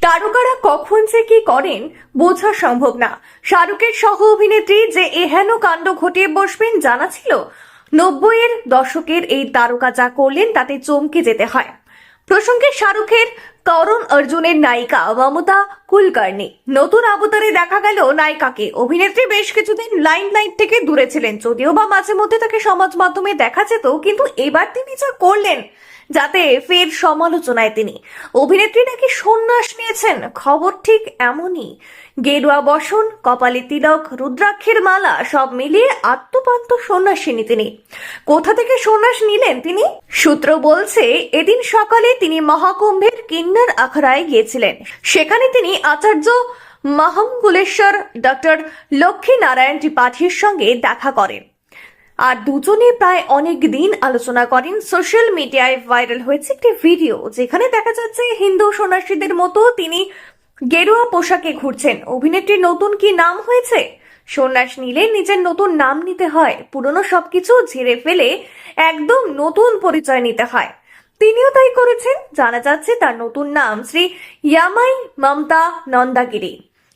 তারকারা কখন যে কি করেন বোঝা সম্ভব না। শাহরুখের সহ অভিনেত্রী যে এহেন কাণ্ড ঘটিয়ে বসবেন জানা ছিল? 90-এর দশকের এই তারকা যা করলেন তাতে চমকে যেতে হয়। প্রসঙ্গে শাহরুখের করণ অর্জুনের নায়িকা মমতা কুলকার্নি নতুন অবতারে দেখা গেল নায়িকাকে। অভিনেত্রী বেশ কিছুদিন লাইমলাইট থেকে দূরে ছিলেন, যদিও বা মাঝে মধ্যে তাকে সমাজ মাধ্যমে দেখা যেত, কিন্তু এবার তিনি যা করলেন যাতে ফের সমালোচনায় তিনি। অভিনেত্রী নাকি সন্ন্যাস নিয়েছেন, খবর ঠিক এমনই। গেরুয়া বসন, কপালে তিলক, রুদ্রাক্ষের মালা সব মিলিয়ে আত্মপান্ত সন্ন্যাসিনী তিনি। কোথা থেকে সন্ন্যাস নিলেন তিনি? সূত্র বলছে এদিন সকালে তিনি মহাকুম্ভের কিন্নর আখড়ায় গিয়েছিলেন। সেখানে তিনি আচার্য মহামঙ্গলেশ্বর ডক্টর লক্ষ্মী নারায়ণ ত্রিপাঠীর সঙ্গে দেখা করেন আর দুজনে প্রায় অনেক দিন আলোচনা করেন। সোশ্যাল মিডিয়ায় ভাইরাল হয়েছে একটি ভিডিও, যেখানে দেখা যাচ্ছে হিন্দু সন্ন্যাসীদের মতো তিনি গেরুয়া পোশাকে ঘুরছেন। অভিনেত্রীর নতুন কি নাম হয়েছে? সন্ন্যাস নিলে নিজের নতুন নাম নিতে হয়, পুরনো সবকিছু ঝেড়ে ফেলে একদম নতুন পরিচয় নিতে হয়। তিনিও তাই করেছেন। জানা যাচ্ছে তার নতুন নাম শ্রী ইয়ামাই মমতা নন্দাগিরি।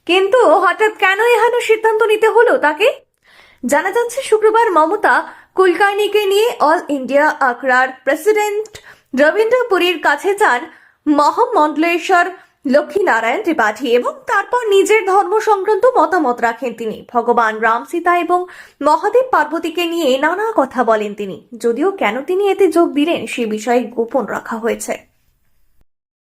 কিন্তু হঠাৎ কেন এহেন সিদ্ধান্ত নিতে হলো তাকে? জানা যাচ্ছে শুক্রবার মমতা কুলকার্নিকে নিয়ে অল ইন্ডিয়া আখড়ার প্রেসিডেন্ট রবীন্দ্র পুরীর কাছে যান মহামন্ডলেশ্বর লক্ষ্মীনারায়ণ ত্রিপাঠী এবং তারপর নিজের ধর্ম সংক্রান্ত মতামত রাখেন তিনি। ভগবান রাম, সীতা এবং মহাদেব পার্বতীকে নিয়ে নানা কথা বলেন তিনি, যদিও কেন তিনি এতে যোগ দিলেন সে বিষয়ে গোপন রাখা হয়েছে।